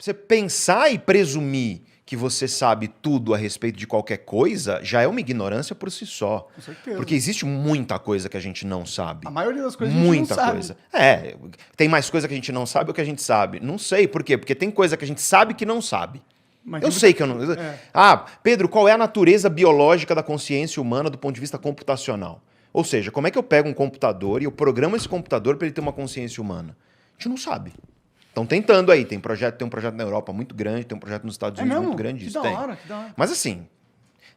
você pensar e presumir que você sabe tudo a respeito de qualquer coisa já é uma ignorância por si só. Com certeza. Porque existe muita coisa que a gente não sabe. A maioria das coisas a gente Muita não sabe. coisa. Tem mais coisa que a gente não sabe ou que a gente sabe? Não sei. Por quê? Porque tem coisa que a gente sabe que não sabe. Mas Eu tem sei muita- que eu não. É. Pedro, qual é a natureza biológica da consciência humana do ponto de vista computacional? Ou seja, como é que eu pego um computador e eu programo esse computador para ele ter uma consciência humana? A gente não sabe. Estão tentando aí. Tem um projeto na Europa muito grande, tem um projeto nos Estados Unidos muito grande. Que Isso da tem. hora, que da hora. Mas assim,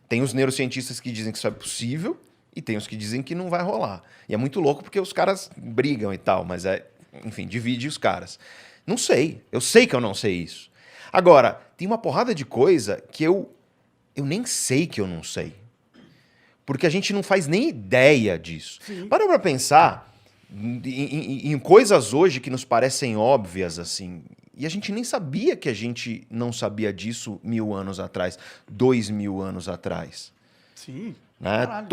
tem os neurocientistas que dizem que isso é possível e tem os que dizem que não vai rolar. E é muito louco porque os caras brigam e tal, mas enfim, divide os caras. Não sei. Eu sei que eu não sei isso. Agora, tem uma porrada de coisa que eu nem sei que eu não sei. Porque a gente não faz nem ideia disso. Sim. Para pra pensar em coisas hoje que nos parecem óbvias, assim. E a gente nem sabia que a gente não sabia disso 1000 anos atrás, 2000 anos atrás. Sim. Né? Caralho.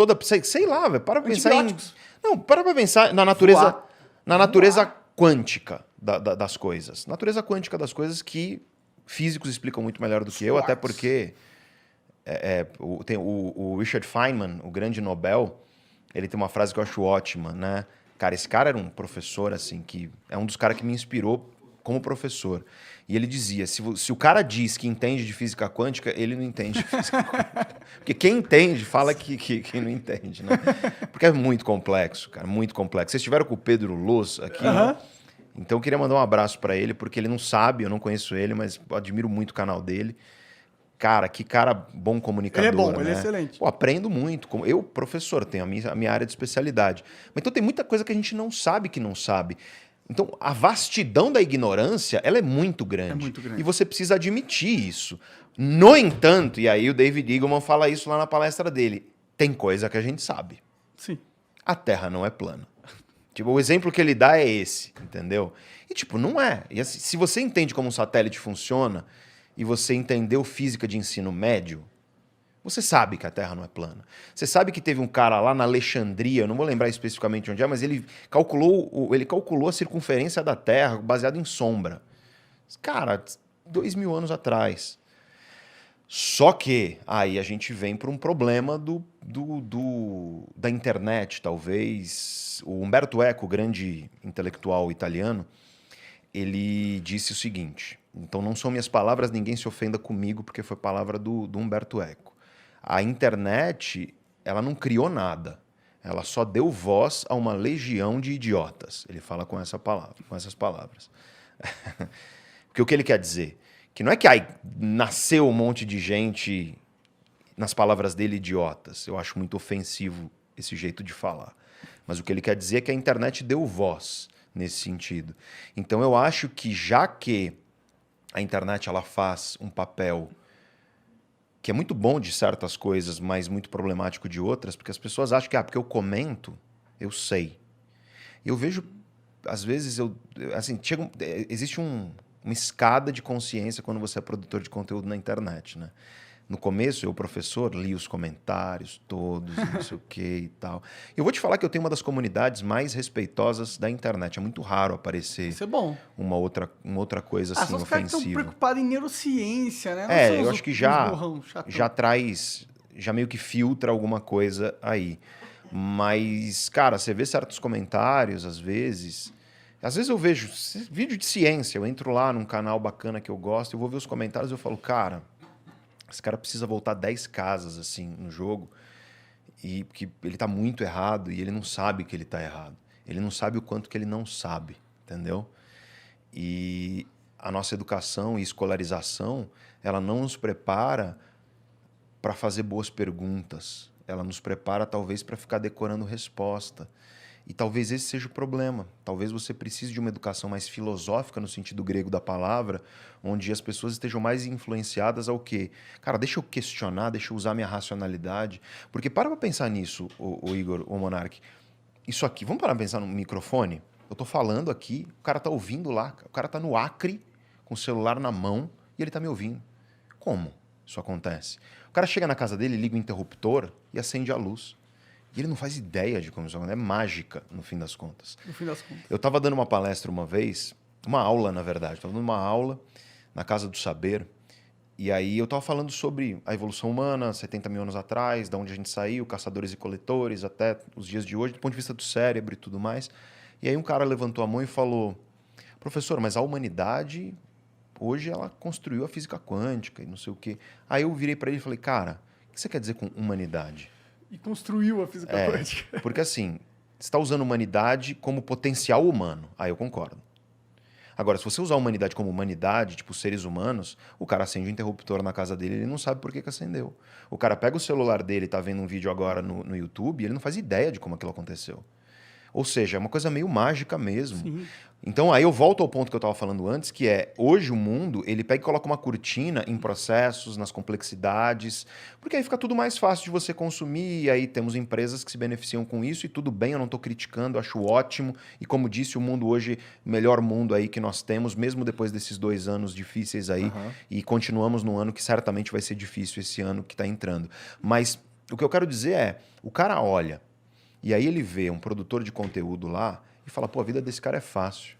Sei lá, velho. Para pra pensar em. Antibióticos. Não, para pra pensar na natureza, Voar. na natureza quântica das coisas. Natureza quântica das coisas que físicos explicam muito melhor do que eu, até Quarks. porque tem o Richard Feynman, o grande Nobel, ele tem uma frase que eu acho ótima, né? Cara, esse cara era um professor, assim, que é um dos caras que me inspirou como professor. E ele dizia, se o cara diz que entende de física quântica, ele não entende de física quântica. Porque quem entende fala que não entende, né? Porque é muito complexo, cara, muito complexo. Vocês estiveram com o Pedro Luz aqui, Aham. então eu queria mandar um abraço para ele, porque ele não sabe, eu não conheço ele, mas eu admiro muito o canal dele. Cara, que cara bom comunicador, Ele é bom, né? ele é excelente. Pô, aprendo muito. Eu, professor, tenho a minha área de especialidade. Mas então tem muita coisa que a gente não sabe que não sabe. Então, a vastidão da ignorância, ela é muito grande. É muito grande. E você precisa admitir isso. No entanto, e aí o David Eagleman fala isso lá na palestra dele, tem coisa que a gente sabe. Sim. A Terra não é plana. Tipo, o exemplo que ele dá é esse, entendeu? E, tipo, não é. E assim, se você entende como um satélite funciona e você entendeu física de ensino médio, você sabe que a Terra não é plana. Você sabe que teve um cara lá na Alexandria, eu não vou lembrar especificamente onde é, mas ele calculou a circunferência da Terra baseado em sombra. Cara, 2000 anos atrás. Só que aí a gente vem para um problema da internet, talvez. O Umberto Eco, grande intelectual italiano, ele disse o seguinte, então não são minhas palavras, ninguém se ofenda comigo, porque foi palavra do Umberto Eco. A internet, ela não criou nada. Ela só deu voz a uma legião de idiotas. Ele fala com essas palavras. Porque o que ele quer dizer? Que não é que nasceu um monte de gente, nas palavras dele, idiotas. Eu acho muito ofensivo esse jeito de falar. Mas o que ele quer dizer é que a internet deu voz nesse sentido. Então eu acho que já que a internet ela faz um papel que é muito bom de certas coisas, mas muito problemático de outras, porque as pessoas acham que, porque eu comento, eu sei. Eu vejo, às vezes, existe uma escada de consciência quando você é produtor de conteúdo na internet, né? No começo, eu, professor, li os comentários todos, não sei o que e tal. Eu vou te falar que eu tenho uma das comunidades mais respeitosas da internet. É muito raro aparecer Isso é bom. uma outra coisa assim Só os caras que estão ofensiva. preocupados em neurociência, né? Não são Eu os- acho que os já burrão, chatão. já meio que filtra alguma coisa aí. Mas, cara, você vê certos comentários, às vezes eu vejo vídeo de ciência, eu entro lá num canal bacana que eu gosto, eu vou ver os comentários e eu falo, cara, esse cara precisa voltar 10 casas assim no jogo, e porque ele tá muito errado e ele não sabe que ele tá errado. Ele não sabe o quanto que ele não sabe, entendeu? E a nossa educação e escolarização, ela não nos prepara para fazer boas perguntas. Ela nos prepara, talvez, para ficar decorando resposta. E talvez esse seja o problema. Talvez você precise de uma educação mais filosófica, no sentido grego da palavra, onde as pessoas estejam mais influenciadas ao quê? Cara, deixa eu questionar, deixa eu usar minha racionalidade. Porque para pensar nisso, o Igor, o Monark. Isso aqui, vamos parar pra pensar no microfone? Eu tô falando aqui, o cara tá ouvindo lá, o cara tá no Acre, com o celular na mão, e ele tá me ouvindo. Como isso acontece? O cara chega na casa dele, liga o interruptor e acende a luz. E ele não faz ideia de como isso acontece. É mágica, no fim das contas. No fim das contas. Eu estava dando uma palestra uma vez, uma aula, na verdade. Estava dando uma aula na Casa do Saber. E aí eu tava falando sobre a evolução humana, 70 mil anos atrás, da onde a gente saiu, caçadores e coletores, até os dias de hoje, do ponto de vista do cérebro e tudo mais. E aí um cara levantou a mão e falou, professor, mas a humanidade, hoje ela construiu a física quântica e não sei o quê. Aí eu virei para ele e falei, cara, o que você quer dizer com humanidade? E construiu a física quântica. Porque assim, você está usando humanidade como potencial humano. Aí eu concordo. Agora, se você usar a humanidade como humanidade, tipo seres humanos, o cara acende o interruptor na casa dele, ele não sabe por que acendeu. O cara pega o celular dele e tá vendo um vídeo agora no YouTube, e ele não faz ideia de como aquilo aconteceu. Ou seja, é uma coisa meio mágica mesmo. Sim. Então, aí eu volto ao ponto que eu estava falando antes, que é, hoje o mundo, ele pega e coloca uma cortina em processos, nas complexidades, porque aí fica tudo mais fácil de você consumir, e aí temos empresas que se beneficiam com isso, e tudo bem, eu não estou criticando, acho ótimo, e como disse, o mundo hoje, o melhor mundo aí que nós temos, mesmo depois desses 2 anos difíceis aí, e continuamos num ano que certamente vai ser difícil esse ano que está entrando. Mas o que eu quero dizer é, o cara olha, e aí ele vê um produtor de conteúdo lá e fala, pô, a vida desse cara é fácil.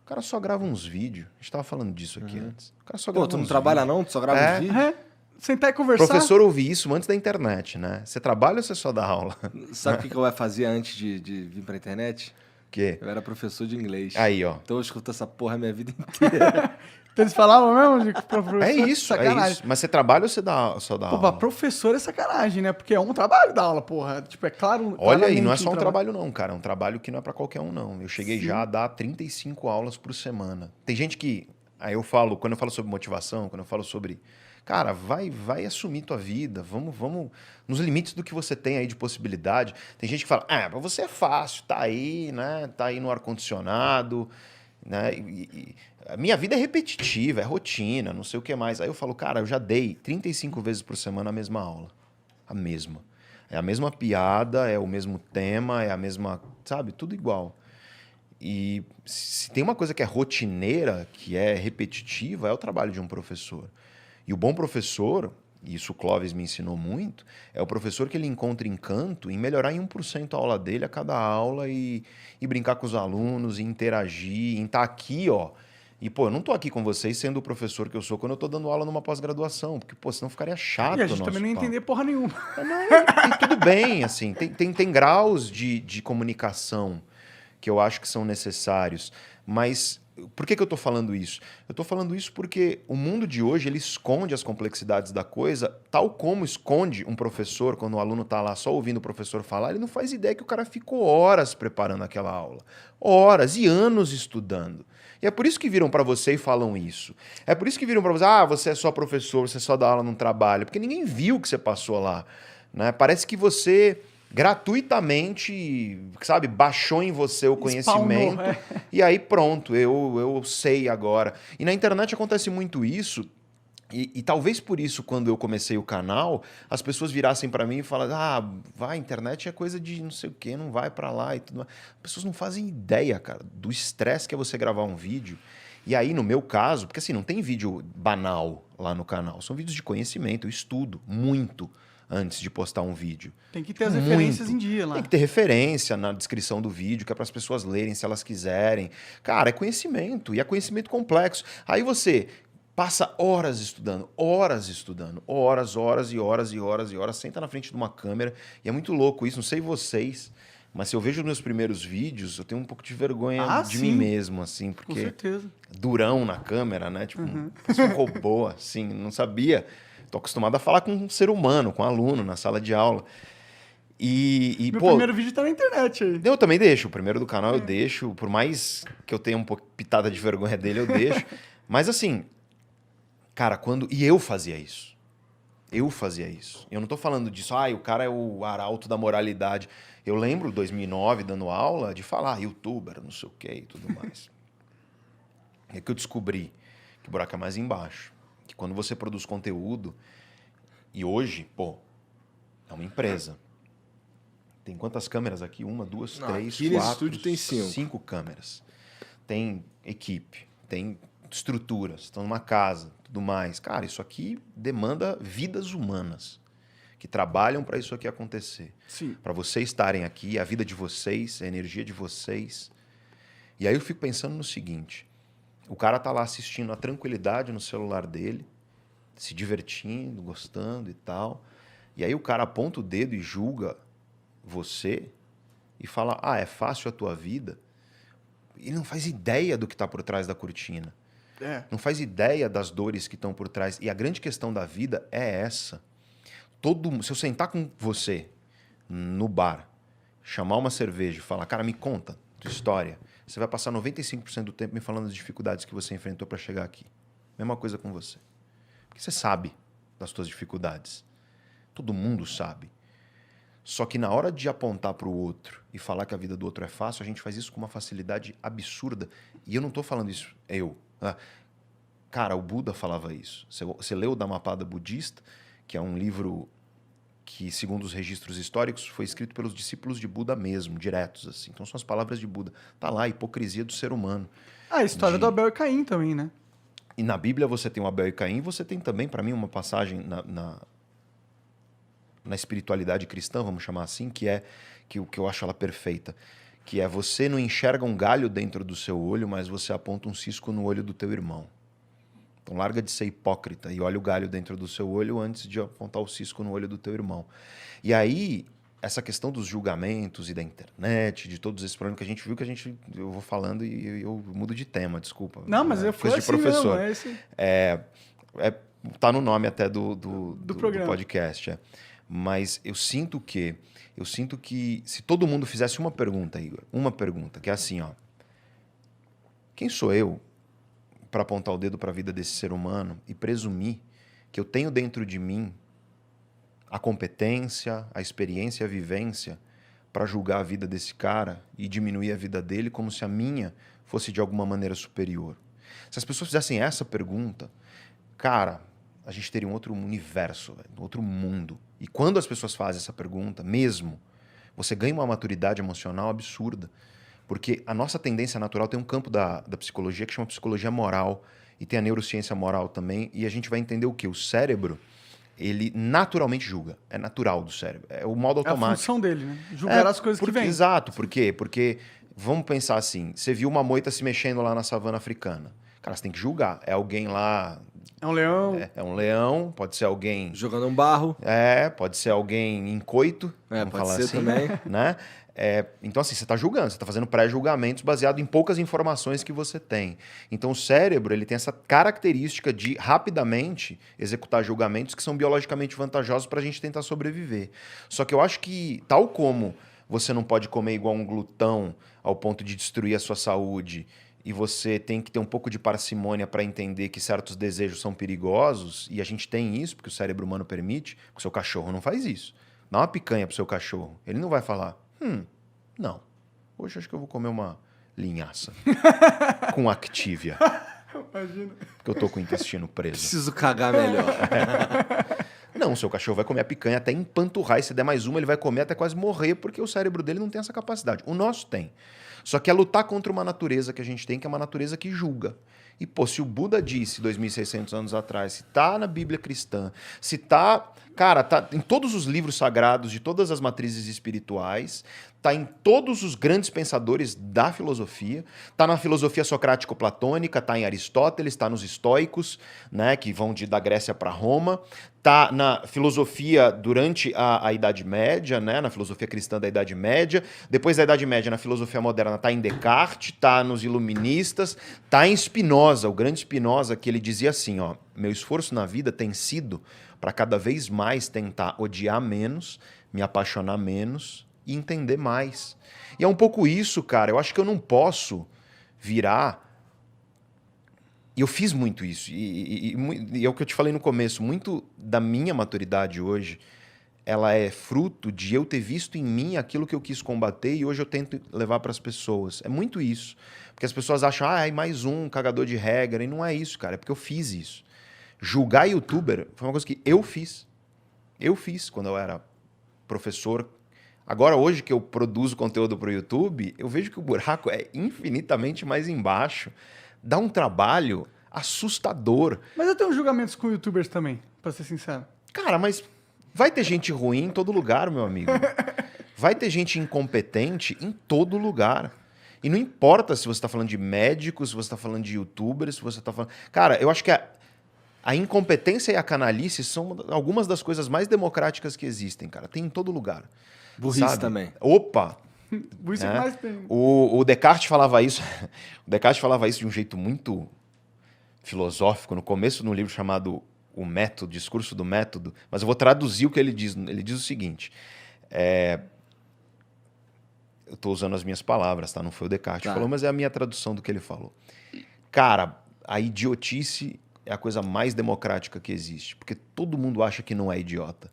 O cara só grava uns vídeos. A gente tava falando disso aqui antes. O cara só grava tu não uns trabalha vídeos. não? Tu só grava uns vídeos? Sentar e conversar. Professor ouvi isso antes da internet, né? Você trabalha ou você só dá aula? Sabe o que eu ia fazer antes de vir pra internet? O quê? Eu era professor de inglês. Aí, ó. Então eu escuto essa porra a minha vida inteira. Então eles falavam mesmo de professor? É isso, Sacanagem. é isso. Mas você trabalha ou você só dá Pô, pra aula? professor é sacanagem, né? Porque é um trabalho da aula, porra. Tipo, é claro. Olha aí, não é claramente só um trabalho não, cara. É um trabalho que não é pra qualquer um, não. Eu cheguei Sim. já a dar 35 aulas por semana. Tem gente que... Aí eu falo, quando eu falo sobre motivação, quando eu falo sobre... Cara, vai assumir tua vida, vamos nos limites do que você tem aí de possibilidade. Tem gente que fala, pra você é fácil, tá aí, né? Tá aí no ar-condicionado, né? A minha vida é repetitiva, é rotina, não sei o que mais. Aí eu falo, cara, eu já dei 35 vezes por semana a mesma aula. A mesma. É a mesma piada, é o mesmo tema, é a mesma, sabe? Tudo igual. E se tem uma coisa que é rotineira, que é repetitiva, é o trabalho de um professor. E o bom professor, e isso o Clóvis me ensinou muito, é o professor que ele encontra encanto em melhorar em 1% a aula dele a cada aula e brincar com os alunos, e interagir, em estar aqui, ó. E, pô, eu não tô aqui com vocês sendo o professor que eu sou quando eu tô dando aula numa pós-graduação, porque, pô, senão ficaria chato E a o gente nosso também não ia papo. entender porra nenhuma. E tudo bem, assim, tem graus de comunicação que eu acho que são necessários, mas por que eu estou falando isso? Eu estou falando isso porque o mundo de hoje ele esconde as complexidades da coisa, tal como esconde um professor, quando o aluno está lá só ouvindo o professor falar, ele não faz ideia que o cara ficou horas preparando aquela aula, horas e anos estudando. E é por isso que viram para você e falam isso. É por isso que viram para você, você é só professor, você só dá aula num trabalho, porque ninguém viu o que você passou lá, né? Parece que você gratuitamente, sabe, baixou em você o conhecimento. Spawnou, E aí pronto, eu sei agora. E na internet acontece muito isso. E talvez por isso, quando eu comecei o canal, as pessoas virassem para mim e falassem, vai, internet é coisa de não sei o quê, não vai para lá e tudo mais. As pessoas não fazem ideia, cara, do estresse que é você gravar um vídeo. E aí, no meu caso, porque assim, não tem vídeo banal lá no canal, são vídeos de conhecimento, eu estudo muito antes de postar um vídeo. Tem que ter as referências em dia lá. Tem que ter referência na descrição do vídeo, que é para as pessoas lerem se elas quiserem. Cara, é conhecimento, e é conhecimento complexo. Aí você passa horas estudando, horas, e horas, senta na frente de uma câmera, e é muito louco isso, não sei vocês, mas se eu vejo os meus primeiros vídeos, eu tenho um pouco de vergonha de mim mesmo, assim, porque... Com certeza. Durão na câmera, né? Tipo, parece um robô, assim, não sabia. Tô acostumado a falar com um ser humano, com um aluno na sala de aula. Meu primeiro vídeo tá na internet aí. Eu também deixo. O primeiro do canal eu deixo. Por mais que eu tenha um pouco pitada de vergonha dele, eu deixo. Mas assim, cara, e eu fazia isso. Eu fazia isso. Eu não tô falando disso, o cara é o arauto da moralidade. Eu lembro, 2009, dando aula, de falar youtuber, não sei o que e tudo mais. É que eu descobri que o buraco é mais embaixo. Que quando você produz conteúdo, e hoje, é uma empresa. Tem quantas câmeras aqui? 1, 2, 3, aqui 4, nesse estúdio tem 5 câmeras. Tem equipe, tem estruturas, estão numa casa, tudo mais. Cara, isso aqui demanda vidas humanas que trabalham para isso aqui acontecer. Para vocês estarem aqui, a vida de vocês, a energia de vocês. E aí eu fico pensando no seguinte, O cara tá lá assistindo a tranquilidade no celular dele, se divertindo, gostando e tal. E aí o cara aponta o dedo e julga você e fala, é fácil a tua vida. Ele não faz ideia do que está por trás da cortina. Não faz ideia das dores que estão por trás. E a grande questão da vida é essa. Se eu sentar com você no bar, chamar uma cerveja e falar, cara, me conta tua história, você vai passar 95% do tempo me falando das dificuldades que você enfrentou para chegar aqui. Mesma coisa com você. Porque você sabe das tuas dificuldades. Todo mundo sabe. Só que na hora de apontar para o outro e falar que a vida do outro é fácil, a gente faz isso com uma facilidade absurda. E eu não estou falando isso, Cara, o Buda falava isso. Você leu o Dhammapada Budista, que é um livro que, segundo os registros históricos, foi escrito pelos discípulos de Buda mesmo, diretos, assim. Então são as palavras de Buda. Tá lá, a hipocrisia do ser humano. A história do Abel e Caim também, né? E na Bíblia você tem o Abel e Caim, você tem também, para mim, uma passagem na espiritualidade cristã, vamos chamar assim, que eu acho ela perfeita, que é você não enxerga um galho dentro do seu olho, mas você aponta um cisco no olho do teu irmão. Então larga de ser hipócrita e olha o galho dentro do seu olho antes de apontar o cisco no olho do teu irmão. E aí, essa questão dos julgamentos e da internet, de todos esses problemas que a gente viu, eu vou falando e eu mudo de tema, desculpa. Não, mas eu fui coisa assim de professor. mesmo, é esse... Tá no nome até do podcast. Mas eu sinto que se todo mundo fizesse uma pergunta, Igor, uma pergunta, que é assim, quem sou eu para apontar o dedo para a vida desse ser humano e presumir que eu tenho dentro de mim a competência, a experiência, a vivência para julgar a vida desse cara e diminuir a vida dele como se a minha fosse de alguma maneira superior? Se as pessoas fizessem essa pergunta, cara, a gente teria um outro universo, um outro mundo. E quando as pessoas fazem essa pergunta, mesmo, você ganha uma maturidade emocional absurda. Porque a nossa tendência natural tem um campo da psicologia que chama psicologia moral, e tem a neurociência moral também, e a gente vai entender o quê? O cérebro, ele naturalmente julga. É natural do cérebro. É o modo automático. É a função dele, né? Julgar as coisas que vêm. Exato. Por quê? Porque, vamos pensar assim, você viu uma moita se mexendo lá na savana africana. Cara, você tem que julgar. É alguém lá... É um leão. É um leão, pode ser alguém... Jogando um barro. Pode ser alguém em coito. Pode falar ser assim, também. Né? Então, assim, você está julgando, você está fazendo pré-julgamentos baseado em poucas informações que você tem. Então, o cérebro ele tem essa característica de rapidamente executar julgamentos que são biologicamente vantajosos para a gente tentar sobreviver. Só que eu acho que, tal como você não pode comer igual um glutão ao ponto de destruir a sua saúde, e você tem que ter um pouco de parcimônia para entender que certos desejos são perigosos, e a gente tem isso, porque o cérebro humano permite, porque o seu cachorro não faz isso. Dá uma picanha pro seu cachorro, ele não vai falar, não, hoje acho que eu vou comer uma linhaça com Activia. Imagina. Porque eu tô com o intestino preso. Preciso cagar melhor. Não, o seu cachorro vai comer a picanha até empanturrar, e se der mais uma, ele vai comer até quase morrer, porque o cérebro dele não tem essa capacidade. O nosso tem. Só que é lutar contra uma natureza que a gente tem, que é uma natureza que julga. E, se o Buda disse 2.600 anos atrás, se tá na Bíblia cristã, se tá... Cara, tá em todos os livros sagrados de todas as matrizes espirituais, tá em todos os grandes pensadores da filosofia, tá na filosofia socrático-platônica, tá em Aristóteles, tá nos estoicos, né, que vão da Grécia para Roma, tá na filosofia durante a Idade Média, né, na filosofia cristã da Idade Média, depois da Idade Média, na filosofia moderna, tá em Descartes, tá nos iluministas, tá em Spinoza, o grande Spinoza, que ele dizia assim, meu esforço na vida tem sido para cada vez mais tentar odiar menos, me apaixonar menos e entender mais. E é um pouco isso, cara. Eu acho que eu não posso virar... E eu fiz muito isso. E é o que eu te falei no começo. Muito da minha maturidade hoje, ela é fruto de eu ter visto em mim aquilo que eu quis combater e hoje eu tento levar para as pessoas. É muito isso. Porque as pessoas acham, mais um cagador de regra. E não é isso, cara. É porque eu fiz isso. Julgar youtuber foi uma coisa que eu fiz. Eu fiz quando eu era professor. Agora, hoje que eu produzo conteúdo para o YouTube, eu vejo que o buraco é infinitamente mais embaixo. Dá um trabalho assustador. Mas eu tenho julgamentos com youtubers também, para ser sincero. Cara, mas vai ter gente ruim em todo lugar, meu amigo. Vai ter gente incompetente em todo lugar. E não importa se você está falando de médicos, se você está falando de youtubers, se você está falando... Cara, eu acho que a incompetência e a canalice são algumas das coisas mais democráticas que existem, cara. Tem em todo lugar. Burrice sabe? também. Opa! Por isso que né? mais tem. O Descartes falava isso. O Descartes falava isso de um jeito muito filosófico no começo de um livro chamado O Método, Discurso do Método, mas eu vou traduzir o que ele diz. Ele diz o seguinte: eu estou usando as minhas palavras, tá? Não foi o Descartes que falou, mas é a minha tradução do que ele falou. Cara, a idiotice é a coisa mais democrática que existe, porque todo mundo acha que não é idiota.